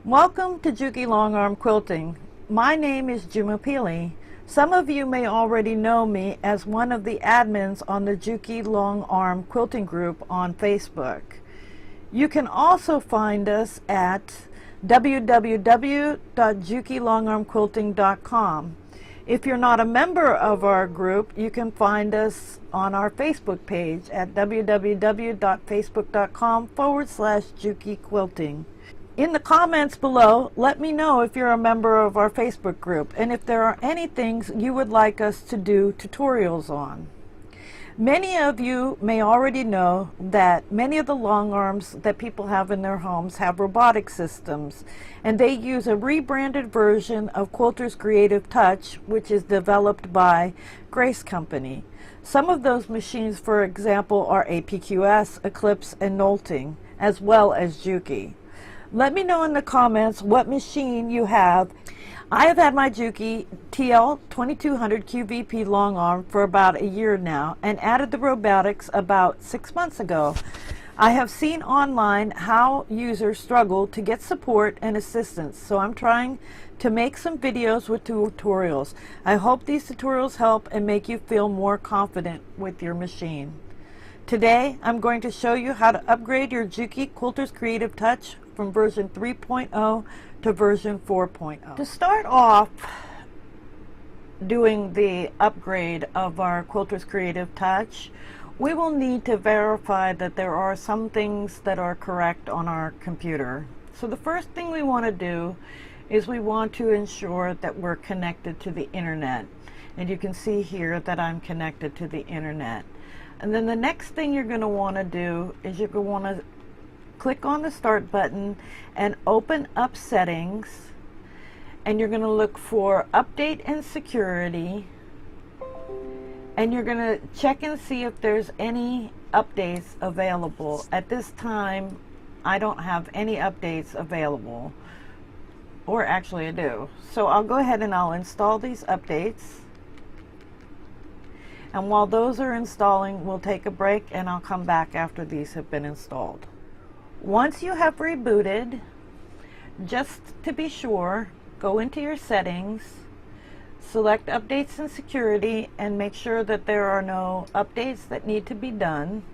Welcome to Juki Longarm Quilting. My name is Juki. Some of you may already know me as one of the admins on the Juki Longarm Quilting group on Facebook. You can also find us at www.jukilongarmquilting.com. If you're not a member of our group, you can find us on our Facebook page at www.facebook.com/Juki Quilting. In the comments below, let me know if you're a member of our Facebook group and if there are any things you would like us to do tutorials on. Many of you may already know that many of the long arms that people have in their homes have robotic systems, and they use a rebranded version of Quilter's Creative Touch, which is developed by Grace Company. Some of those machines, for example, are APQS, Eclipse, and Quilting, as well as Juki. Let me know in the comments what machine you have. I have had my Juki TL-2200QVP long arm for about a year now and added the robotics about 6 months ago. I have seen online how users struggle to get support and assistance, so I'm trying to make some videos with tutorials. I hope these tutorials help and make you feel more confident with your machine. Today I'm going to show you how to upgrade your Juki Quilter's Creative Touch from version 3.0 to version 4.0. To start off doing the upgrade of our Quilter's Creative Touch, we will need to verify that there are some things that are correct on our computer. So the first thing we want to do is we want to ensure that we're connected to the internet. And you can see here that I'm connected to the internet. And then the next thing you're going to want to do is you're going to want to click on the start button and open up settings, and you're going to look for update and security, and you're going to check and see if there's any updates available. At this time I don't have any updates available, or actually I do. So I'll go ahead and I'll install these updates, and while those are installing we'll take a break and I'll come back after these have been installed. Once you have rebooted, just to be sure, go into your settings, select updates and security, and make sure that there are no updates that need to be done.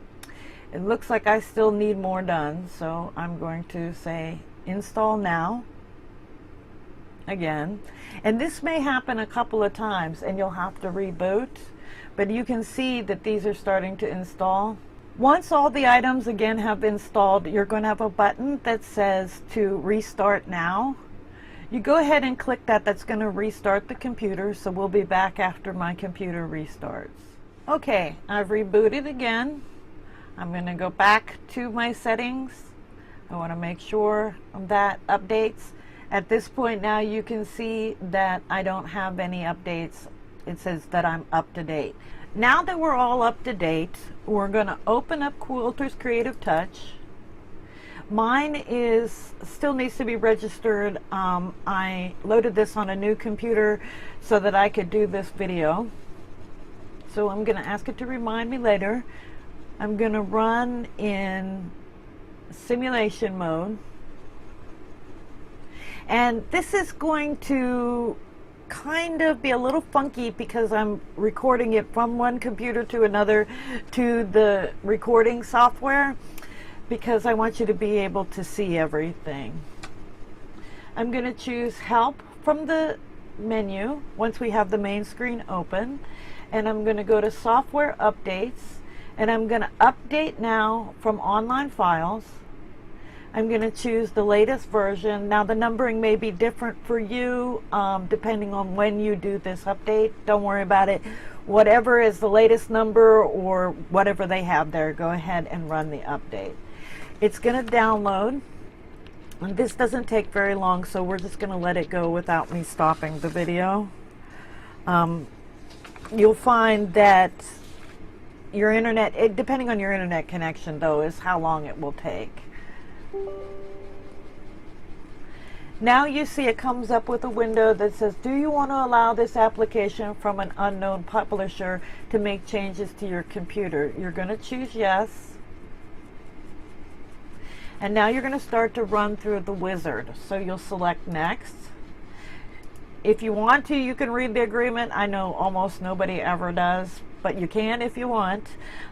It looks like I still need more done, so I'm going to say install now again. And this may happen a couple of times and you'll have to reboot, but you can see that these are starting to install. Once all the items again have installed, you're going to have a button that says to restart now. You go ahead and click that. That's going to restart the computer, so we'll be back after my computer restarts. Okay, I've rebooted again. I'm going to go back to my settings. I want to make sure that updates. At this point now you can see that I don't have any updates. It says that I'm up to date. Now that we're all up to date, we're going to open up Quilter's Creative Touch. Mine still needs to be registered. I loaded this on a new computer so that I could do this video. So I'm going to ask it to remind me later. I'm going to run in simulation mode. And this is going to kind of be a little funky because I'm recording it from one computer to another to the recording software, because I want you to be able to see everything. I'm going to choose help from the menu once we have the main screen open, and I'm going to go to software updates, and I'm going to update now from online files. I'm going to choose the latest version. Now the numbering may be different for you depending on when you do this update. Don't worry about it. Whatever is the latest number or whatever they have there, go ahead and run the update. It's going to download, and this doesn't take very long, so we're just going to let it go without me stopping the video. You'll find that your internet, depending on your internet connection though, is how long it will take. Now you see it comes up with a window that says, do you want to allow this application from an unknown publisher to make changes to your computer? You're going to choose yes. And now you're going to start to run through the wizard. So you'll select next. If you want to, you can read the agreement. I know almost nobody ever does, but you can if you want.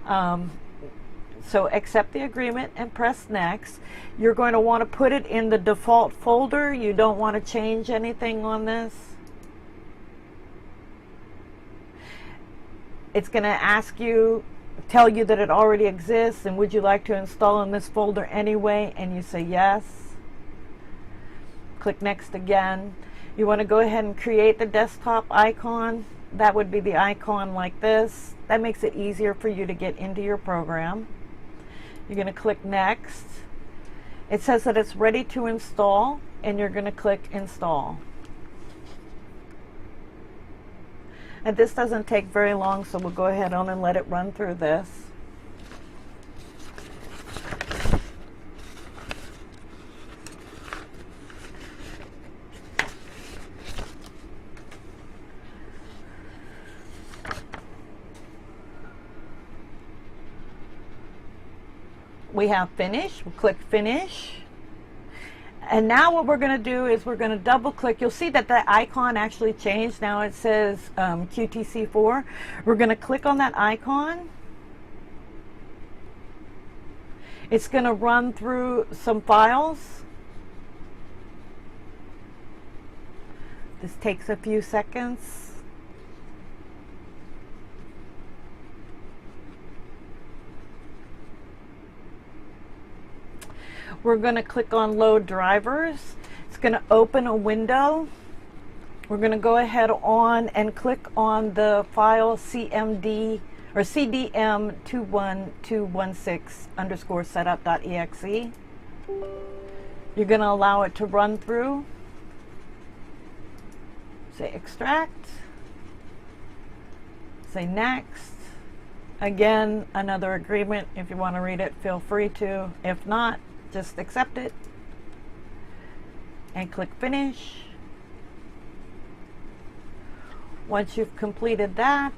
So accept the agreement and press next. You're going to want to put it in the default folder. You don't want to change anything on this. It's going to ask you, tell you that it already exists, and would you like to install in this folder anyway, and you say yes. Click next again. You want to go ahead and create the desktop icon. That would be the icon like this. That makes it easier for you to get into your program. You're going to click next. It says that it's ready to install, and you're going to click install. And this doesn't take very long, so we'll go ahead on and let it run through this. We have finish. We'll click finish. And now what we're going to do is we're going to double click. You'll see that the icon actually changed. Now it says QTC4. We're going to click on that icon. It's going to run through some files. This takes a few seconds. We're going to click on load drivers. It's going to open a window. We're going to go ahead on and click on the file CMD or CDM21216_setup.exe. You're going to allow it to run through. Say extract. Say next. Again, another agreement. If you want to read it, feel free to. If not, just accept it and click finish. Once you've completed that,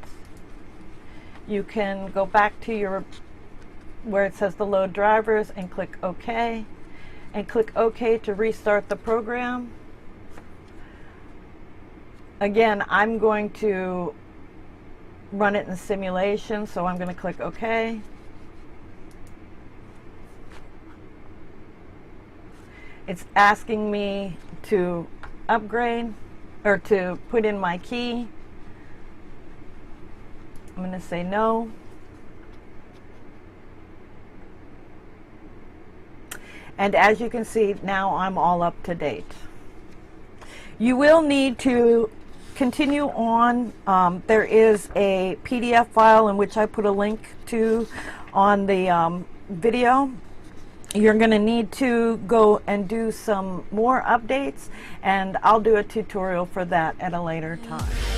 you can go back to your where it says the load drivers and click OK, and click OK to restart the program. Again, I'm going to run it in simulation, so I'm going to click OK. It's asking me to upgrade or to put in my key. I'm going to say no. And as you can see, now I'm all up to date. You will need to continue on. There is a PDF file in which I put a link to on the video. You're going to need to go and do some more updates, and I'll do a tutorial for that at a later time.